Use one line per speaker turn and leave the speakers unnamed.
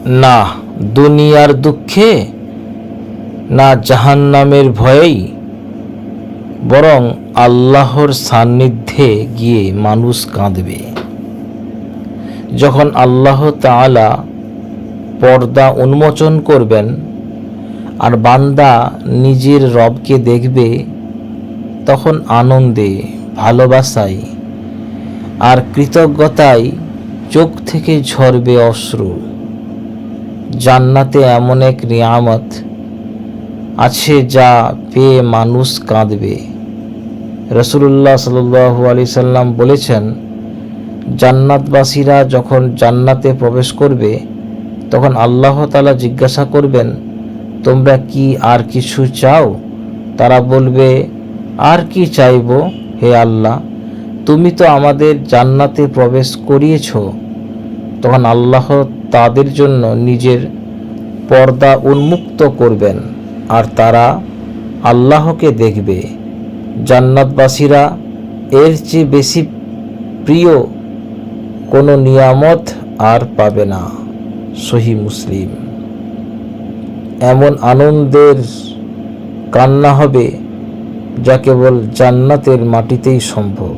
না দুনিয়ার দুঃখে, না জাহান্নামের ভয়েই, বরং আল্লাহর সান্নিধ্যে গিয়ে মানুষ কাঁদবে। যখন আল্লাহ তাআলা পর্দা উন্মোচন করবেন আর বান্দা নিজের রবকে দেখবে, তখন আনন্দে, ভালোবাসায় আর কৃতজ্ঞতায় চোখ থেকে ঝরবে অশ্রু। জান্নাতে এমন এক নিয়ামত আছে যা পেয়ে মানুষ কাঁদবে। রাসূলুল্লাহ সাল্লাল্লাহু আলাইহি সাল্লাম বলেছেন, জান্নাতবাসীরা যখন জান্নাতে প্রবেশ করবে তখন আল্লাহ তাআলা জিজ্ঞাসা করবেন, তোমরা কি আর কিছু চাও? তারা বলবে, আর কি চাইব হে আল্লাহ, তুমি তো আমাদের জান্নাতে প্রবেশ করিয়েছ। তখন আল্লাহ তাদের জন্য নিজের পর্দা উন্মুক্ত করবেন আর তারা আল্লাহকে দেখবে। জান্নাতবাসীরা এর চেয়ে বেশি প্রিয় কোনো নিয়ামত আর পাবে না। সহিহ মুসলিম। এমন আনন্দের কান্না হবে যা কেবল জান্নাতের মাটিতেই সম্ভব।